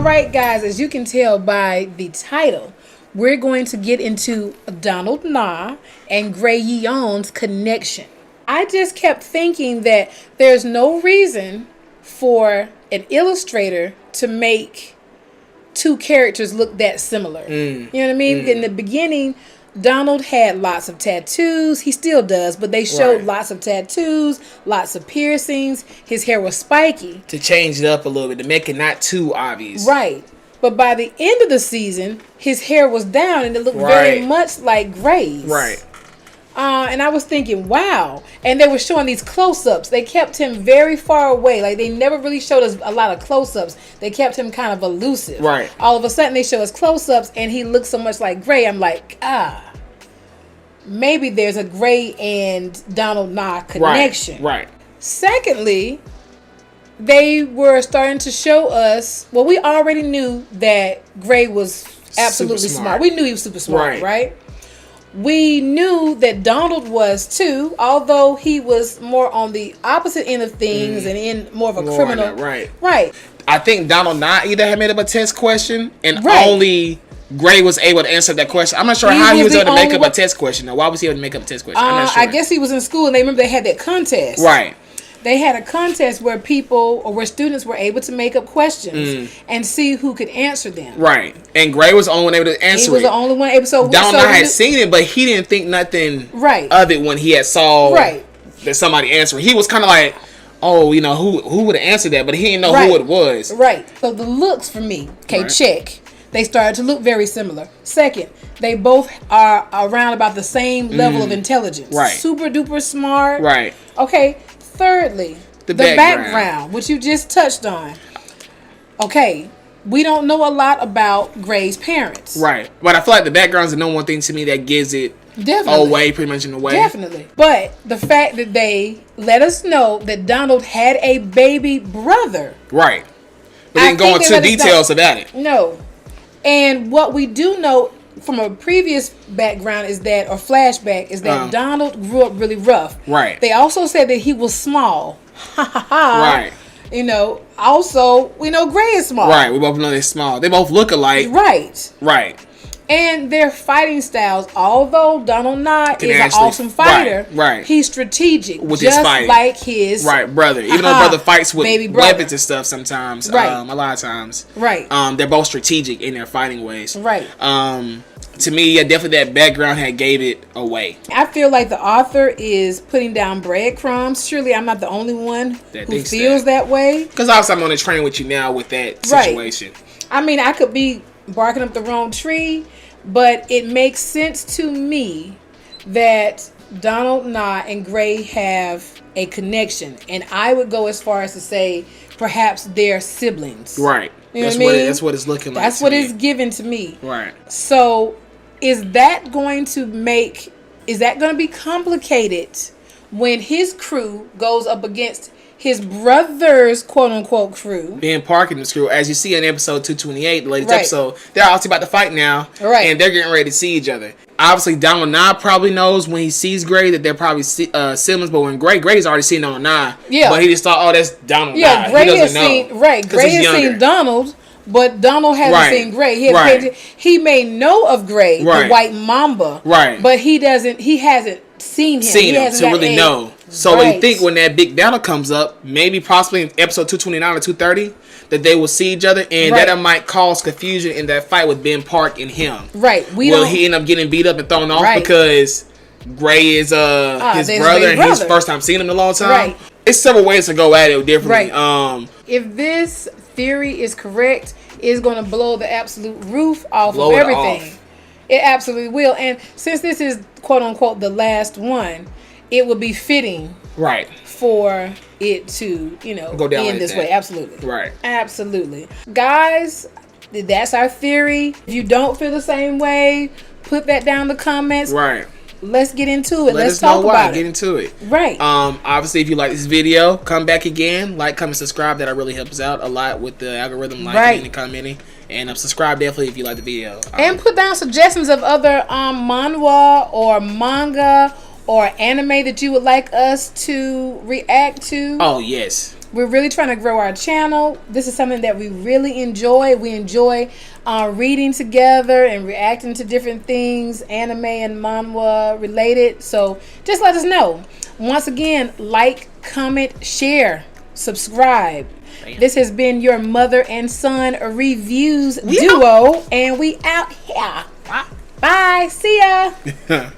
right, guys, as you can tell by the title, we're going to get into Donald Na and Gray Yeon's connection. I just kept thinking that there's no reason for an illustrator to make two characters look that similar. You know what I mean? In the beginning, Donald had lots of tattoos. He still does, but they showed lots of tattoos, lots of piercings. His hair was spiky. To change it up a little bit, to make it not too obvious. Right. But by the end of the season, his hair was down and it looked very much like Gray's. Right. And I was thinking, wow. And they were showing these close-ups. They kept him very far away. Like, they never really showed us a lot of close-ups. They kept him kind of elusive. Right. All of a sudden, they show us close-ups, and he looks so much like Gray. I'm like, maybe there's a Gray and Donald Na connection. Right. Secondly, they were starting to show us, well, we already knew that Gray was absolutely smart. We knew he was super smart, right? We knew that Donald was too, although he was more on the opposite end of things and in more of a criminal. Right. I think Donald not either had made up a test question and only Gray was able to answer that question. I'm not sure how he was able to make up a test question. Now, why was he able to make up a test question? I'm not sure. I guess he was in school and they remember they had that contest. Right. They had a contest where where students were able to make up questions and see who could answer them. Right. And Gray was the only one able to answer it. He was the only one able. So Donald had seen it, but he didn't think nothing of it when he had saw that somebody answered. He was kind of like, oh, you know, who would have answered that? But he didn't know who it was. Right. So the looks for me, check. They started to look very similar. Second, they both are around about the same level of intelligence. Right. Super duper smart. Right. Okay. Thirdly, the background, which you just touched on. Okay, we don't know a lot about Gray's parents. Right. But I feel like the background is the number one thing to me that gives it away, pretty much in a way. Definitely. But the fact that they let us know that Donald had a baby brother. Right. But they didn't go into details about it. No. And what we do know from a previous background is that, or flashback, is that Donald grew up really rough. Right. They also said that he was small. Right. You know, also, we know Gray is small. Right. We both know they're small. They both look alike. Right. Right. And their fighting styles, although Donald Na is an awesome fighter, he's strategic, with just his fighting. Like his brother. Even though brother fights with weapons and stuff sometimes, a lot of times, they're both strategic in their fighting ways. Right. To me, definitely that background had gave it away. I feel like the author is putting down breadcrumbs. Surely I'm not the only one who feels that way. Because obviously I'm on the train with you now with that situation. I mean, I could be barking up the wrong tree, but it makes sense to me that Donald Na and Gray have a connection, and I would go as far as to say perhaps they're siblings. Right. You know what I mean? That's what it's looking like. That's what it's given to me. Right. So is that going to be complicated when his crew goes up against his brother's quote-unquote crew? Ben Park and his crew. As you see in episode 228, the latest episode, they're obviously about to fight now. Right. And they're getting ready to see each other. Obviously, Donald Na probably knows when he sees Gray that they're probably siblings, but when Gray's already seen Donald Na. Yeah. But he just thought, oh, that's Donald Na. Gray has seen, Gray has seen Donald, but Donald hasn't seen Gray. He may know of Gray, the white mamba. Right. But he hasn't seen him. To really know. So we think when that big battle comes up, maybe possibly in episode 229 or 230, that they will see each other, and that might cause confusion in that fight with Ben Park and him. Right. Will he end up getting beat up and thrown off because Gray is his brother and his first time seeing him in a long time? Right. It's several ways to go at it differently. Right. If this theory is correct, it's going to blow the absolute roof off of everything. It absolutely will. And since this is quote unquote the last one, it would be fitting for it to, go down end this way. Absolutely. Right. Absolutely. Guys, that's our theory. If you don't feel the same way, put that down in the comments. Right. Let's get into it. Let's talk about it. Get into it. Right. Obviously, if you like this video, come back again. Like, comment, subscribe. That really helps us out a lot with the algorithm. Liking and commenting. And subscribe definitely if you like the video. And put down suggestions of other manhwa or manga or anime that you would like us to react to. Oh, yes. We're really trying to grow our channel. This is something that we really enjoy. We enjoy reading together and reacting to different things, anime and manhwa related. So just let us know. Once again, like, comment, share, subscribe. Damn. This has been your mother and son reviews duo, and we out here. Bye. See ya.